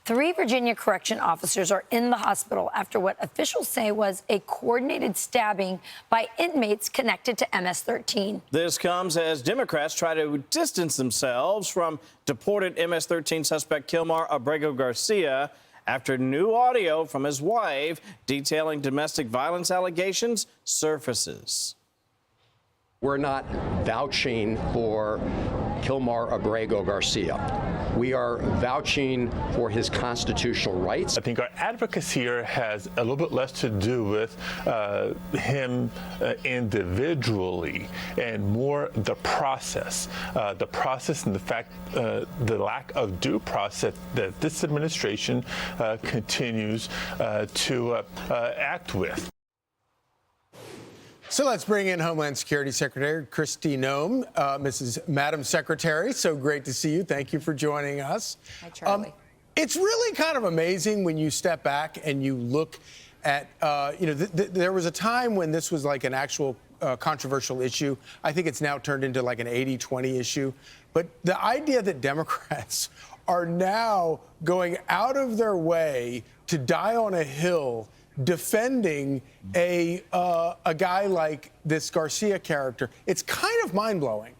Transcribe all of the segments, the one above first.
3 Virginia correction officers are in the hospital after what officials say was a coordinated stabbing by inmates connected to MS-13. This comes as Democrats try to distance themselves from deported MS-13 suspect Kilmar Abrego Garcia after new audio from his wife detailing domestic violence allegations surfaces. We're not vouching for Kilmar Abrego Garcia. We are vouching for his constitutional rights. I think our advocacy here has a little bit less to do with him individually and more the process and the fact, the lack of due process that this administration continues to act with. So let's bring in Homeland Security Secretary Kristi Noem. Madam Secretary, so great to see you. Thank you for joining us. Hi, Charlie. It's really kind of amazing when you step back and you look at, there was a time when this was like an actual controversial issue. I think it's now turned into like an 80-20 issue. But the idea that Democrats are now going out of their way to die on a hill defending a guy like this Garcia character, it's kind of mind-blowing.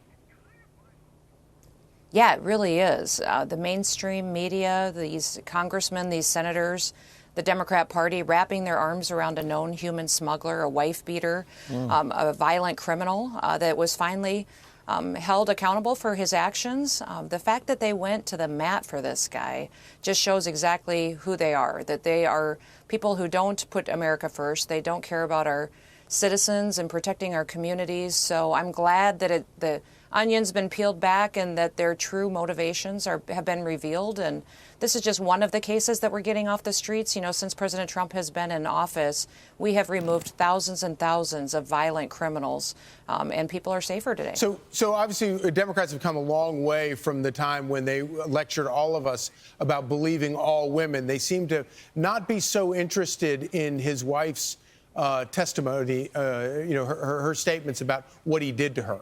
Yeah, it really is. The mainstream media, these congressmen, these senators, the Democrat Party wrapping their arms around a known human smuggler, a wife beater, a violent criminal that was finally held accountable for his actions. The fact that they went to the mat for this guy just shows exactly who they are, that they are people who don't put America first. They don't care about our citizens and protecting our communities. So I'm glad that the onion's been peeled back and that their true motivations have been revealed. And this is just one of the cases that we're getting off the streets. You know, since President Trump has been in office, we have removed thousands and thousands of violent criminals, and people are safer today. So obviously, Democrats have come a long way from the time when they lectured all of us about believing all women. They seem to not be so interested in his wife's testimony, her statements about what he did to her.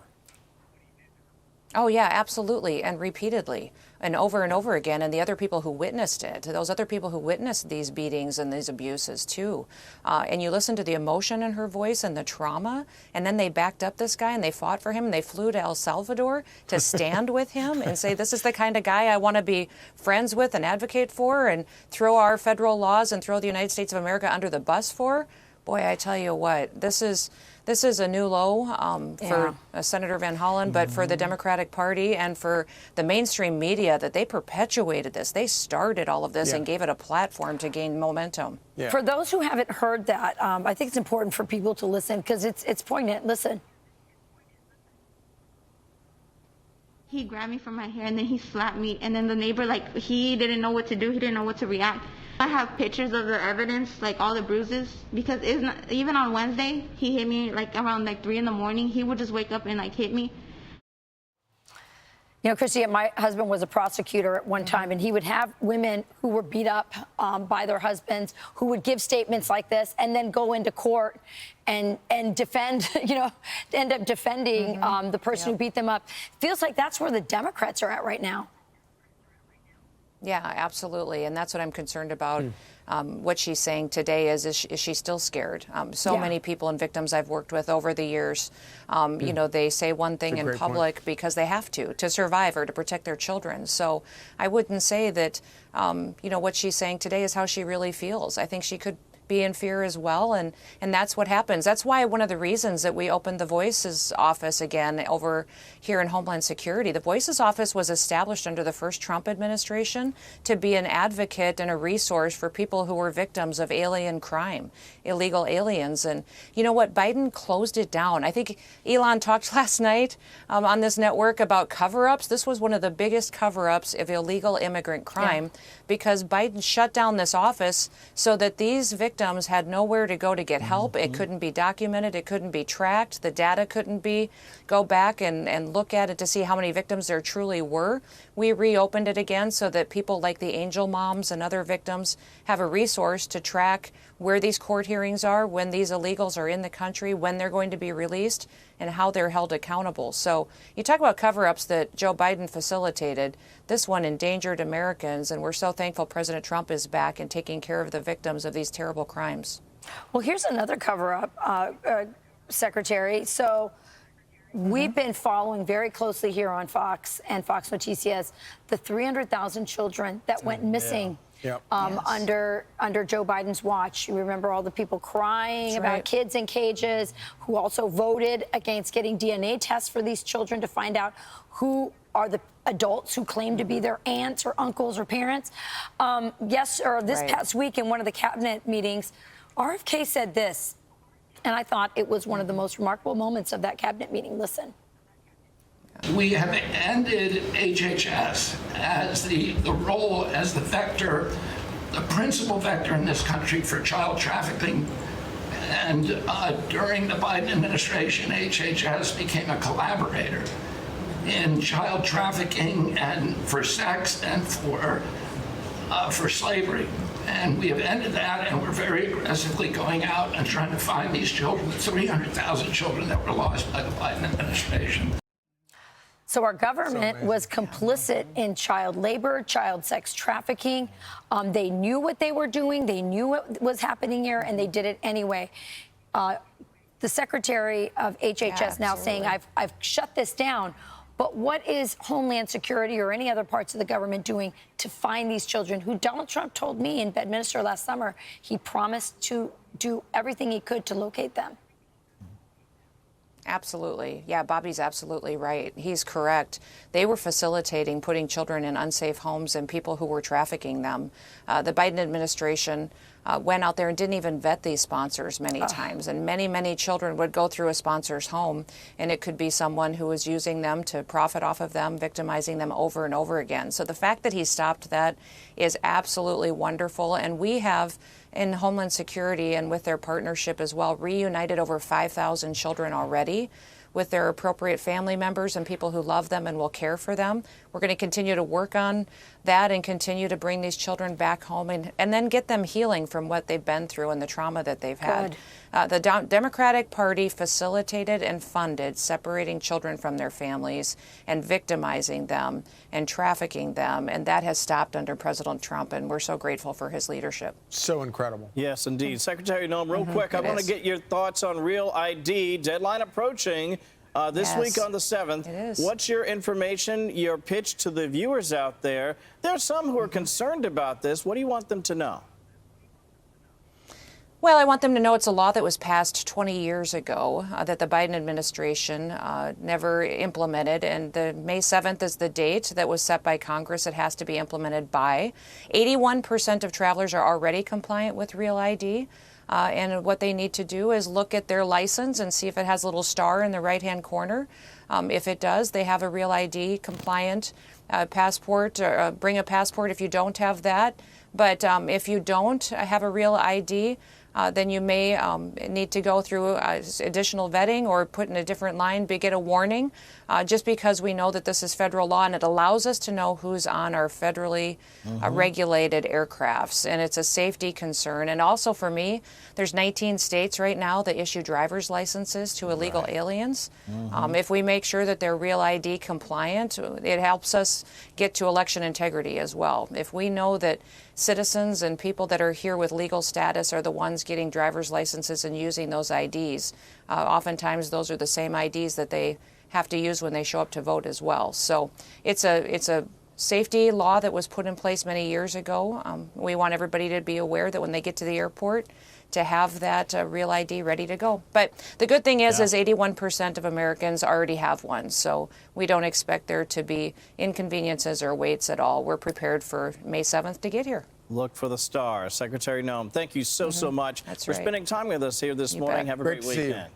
Oh, yeah, absolutely. And repeatedly and over again. And the other people who witnessed it, those other people who witnessed these beatings and these abuses, too. And you listen to the emotion in her voice and the trauma. And then they backed up this guy and they fought for him. And they flew to El Salvador to stand with him and say, this is the kind of guy I want to be friends with and advocate for and throw our federal laws and throw the United States of America under the bus for. Boy, I tell you what, this is a new low for Senator Van Hollen, but for the Democratic Party and for the mainstream media that they perpetuated this. They started all of this and gave it a platform to gain momentum. Yeah. For those who haven't heard that, I think it's important for people to listen because it's poignant. Listen. He grabbed me from my hair and then he slapped me. And then the neighbor, he didn't know what to do. He didn't know what to react. I have pictures of the evidence, all the bruises, because even on Wednesday, he hit me around 3 in the morning. He would just wake up and hit me. You know, Kristi, my husband was a prosecutor at one time, and he would have women who were beat up by their husbands who would give statements like this and then go into court and defend, end up defending the person who beat them up. Feels like that's where the Democrats are at right now. Yeah, absolutely. And that's what I'm concerned about. What she's saying today is she still scared? So many people and victims I've worked with over the years, they say one thing in public because they have to survive or to protect their children. So I wouldn't say that, what she's saying today is how she really feels. I think she could be in fear as well, and that's what happens. That's why one of the reasons that we opened the Voices office again over here in Homeland Security. The Voices office was established under the first Trump administration to be an advocate and a resource for people who were victims of alien crime, illegal aliens. And you know what? Biden closed it down. I think Elon talked last night on this network about cover-ups. This was one of the biggest cover-ups of illegal immigrant crime because Biden shut down this office so that these victims had nowhere to go to get help. It couldn't be documented. It couldn't be tracked. The data couldn't go back and look at it to see how many victims there truly were. We reopened it again so that people like the Angel Moms and other victims have a resource to track where these court hearings are, when these illegals are in the country, when they're going to be released. and how they're held accountable. So you talk about cover-ups that Joe Biden facilitated. This one endangered Americans, and we're so thankful President Trump is back and taking care of the victims of these terrible crimes. Well, here's another cover-up, Secretary. So we've been following very closely here on Fox and Fox Noticias the 300,000 children that went missing. Yep. Under Joe Biden's watch. You remember all the people crying about kids in cages, who also voted against getting DNA tests for these children to find out who are the adults who claim to be their aunts or uncles or parents. This past week in one of the cabinet meetings, RFK said this, and I thought it was one of the most remarkable moments of that cabinet meeting. Listen. We have ended HHS as the role as the vector, the principal vector in this country for child trafficking. And during the Biden administration, HHS became a collaborator in child trafficking and for sex and for slavery. And we have ended that, and we're very aggressively going out and trying to find these children, the 300,000 children that were lost by the Biden administration. So our government was complicit in child labor, child sex trafficking. They knew what they were doing. They knew what was happening here, and they did it anyway. The Secretary of HHS now saying, I've shut this down. But what is Homeland Security or any other parts of the government doing to find these children who Donald Trump told me in Bedminster last summer he promised to do everything he could to locate them? Absolutely. Yeah, Bobby's absolutely right. He's correct. They were facilitating putting children in unsafe homes and people who were trafficking them. The Biden administration went out there and didn't even vet these sponsors many times. And many children would go through a sponsor's home, and it could be someone who was using them to profit off of them, victimizing them over and over again. So the fact that he stopped that is absolutely wonderful. And we have, in Homeland Security and with their partnership as well, reunited over 5,000 children already with their appropriate family members and people who love them and will care for them. We're going to continue to work on that and continue to bring these children back home and then get them healing from what they've been through and the trauma that they've had. The Democratic Party facilitated and funded separating children from their families and victimizing them and trafficking them, and that has stopped under President Trump, and we're so grateful for his leadership. So incredible. Yes, indeed. Secretary Noem, real quick, I want to get your thoughts on Real ID. Deadline approaching this week on the 7th. It is. What's your information, your pitch to the viewers out there? There's some who are concerned about this. What do you want them to know? Well, I want them to know it's a law that was passed 20 years ago that the Biden administration never implemented, and the May 7th is the date that was set by Congress. It has to be implemented by. 81% of travelers are already compliant with Real ID. And what they need to do is look at their license and see if it has a little star in the right-hand corner. If it does, they have a Real ID compliant passport. Bring a passport if you don't have that. But if you don't have a Real ID, then you may need to go through additional vetting or put in a different line, get a warning, just because we know that this is federal law and it allows us to know who's on our federally regulated aircrafts. And it's a safety concern. And also for me, there's 19 states right now that issue driver's licenses to illegal aliens. If we make sure that they're Real ID compliant, it helps us get to election integrity as well. If we know that citizens and people that are here with legal status are the ones getting driver's licenses and using those IDs, oftentimes those are the same IDs that they have to use when they show up to vote as well. So it's a safety law that was put in place many years ago. We want everybody to be aware that when they get to the airport, to have that Real ID ready to go. But the good thing is 81% of Americans already have one, so we don't expect there to be inconveniences or waits at all. We're prepared for May 7th to get here. Look for the star. Secretary Noem, thank you so much for spending time with us here this morning. Bet. Have a great weekend.